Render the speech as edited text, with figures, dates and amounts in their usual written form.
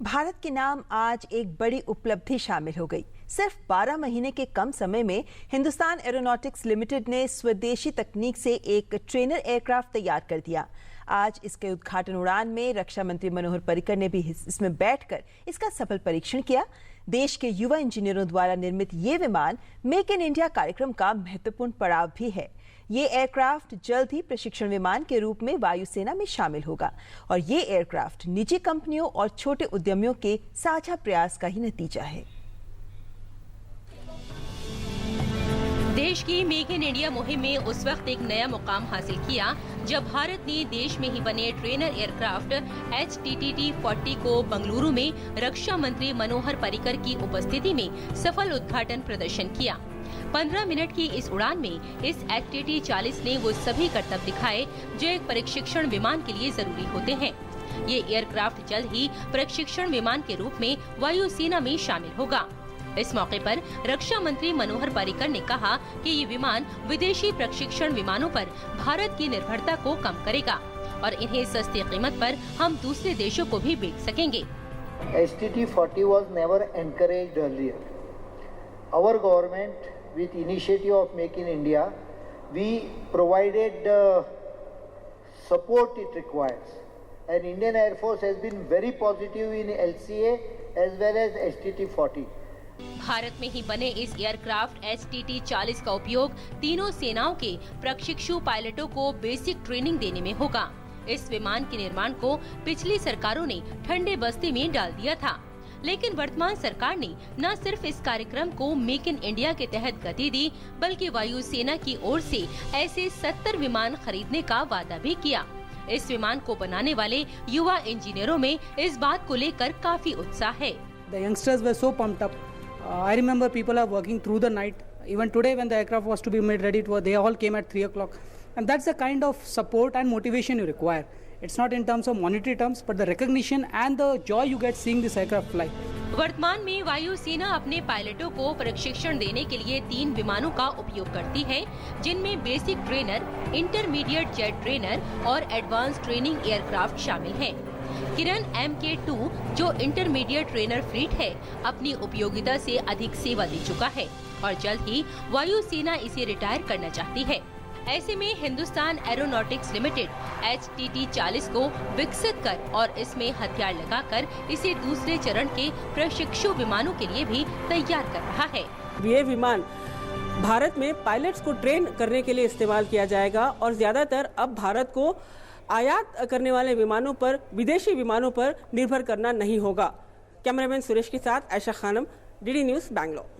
भारत के नाम आज एक बड़ी उपलब्धि शामिल हो गई। सिर्फ 12 महीने के कम समय में हिंदुस्तान एरोनॉटिक्स लिमिटेड ने स्वदेशी तकनीक से एक ट्रेनर एयरक्राफ्ट तैयार कर दिया। आज इसके उद्घाटन उड़ान में रक्षा मंत्री मनोहर पर्रिकर ने भी इसमें बैठकर इसका सफल परीक्षण किया। देश के युवा इंजीनियरों द्वारा निर्मित ये विमान मेक इन इंडिया कार्यक्रम का महत्वपूर्ण पड़ाव भी है। ये एयरक्राफ्ट जल्द ही प्रशिक्षण विमान के रूप में वायुसेना में शामिल होगा और ये एयरक्राफ्ट निजी कंपनियों और छोटे उद्यमियों के साझा प्रयास का ही नतीजा है। देश की मेक इन इंडिया मुहिम में उस वक्त एक नया मुकाम हासिल किया जब भारत ने देश में ही बने ट्रेनर एयरक्राफ्ट HTTT-40 को बंगलुरु में रक्षा मंत्री मनोहर पर्रिकर की उपस्थिति में सफल उद्घाटन प्रदर्शन किया। 15 मिनट की इस उड़ान में इस HTT-40 ने वो सभी करतब दिखाए जो एक प्रशिक्षण विमान के लिए जरूरी होते हैं। ये एयरक्राफ्ट जल्द ही प्रशिक्षण विमान के रूप में वायुसेना में शामिल होगा। इस मौके पर रक्षा मंत्री मनोहर पर्रिकर ने कहा कि ये विमान विदेशी प्रशिक्षण विमानों पर भारत की निर्भरता को कम करेगा और इन्हें सस्ती कीमत पर हम दूसरे देशों को भी बेच सकेंगे। HTT-40 was never encouraged earlier. Our government, with initiative of Make in India, we provided the support it requires. And Indian Air Force has been very positive in LCA as well as HTT-40. Bharat में ही बने इस aircraft HTT-40 का उपयोग तीनों सेनाओं के प्रशिक्षु पायलटों को बेसिक ट्रेनिंग देने में होगा। इस विमान के निर्माण को पिछली सरकारों ने ठंडे बस्ते में डाल दिया था, लेकिन वर्तमान सरकार ने न सिर्फ इस कार्यक्रम को मेक इन इंडिया के तहत गति दी, बल्कि वायुसेना की ओर से ऐसे 70 विमान खरीदने का वादा भी किया। इस विमान को बनाने वाले युवा इंजीनियरों में इस बात को लेकर काफी उत्साह है। The youngsters were so pumped up. I remember people are working through the night. Even today when the aircraft was to be made ready, they all came at 3 o'clock. And that's the kind of support and motivation you require. It's not in terms of monetary terms, but the recognition and the joy you get seeing this aircraft fly. वर्तमान में वायुसेना अपने पायलटों को प्रशिक्षण देने के लिए 3 विमानों का उपयोग करती है, जिनमें basic trainer, intermediate jet trainer और एडवांस ट्रेनिंग एयरक्राफ्ट शामिल हैं। किरण MK2 जो इंटरमीडिएट ट्रेनर फ्लीट है, अपनी उपयोगिता से अधिक सेवा दे चुका है और जल्द ही वायुसेना इसे रिटायर करना चाहती है। ऐसे में हिंदुस्तान एरोनॉटिक्स लिमिटेड HTT-40 को विकसित कर और इसमें हथियार लगाकर इसे दूसरे चरण के प्रशिक्षु विमानों के लिए भी तैयार कर रहा है। ये विमान भारत में पायलट्स को ट्रेन करने के लिए इस्तेमाल किया जाएगा और ज्यादातर अब भारत को आयात करने वाले विमानों पर, विदेशी विमानों पर निर्भर करना नहीं होगा। कैमरामैन सुरेश के साथ आयशा खानम, DD न्यूज़, बैंगलोर।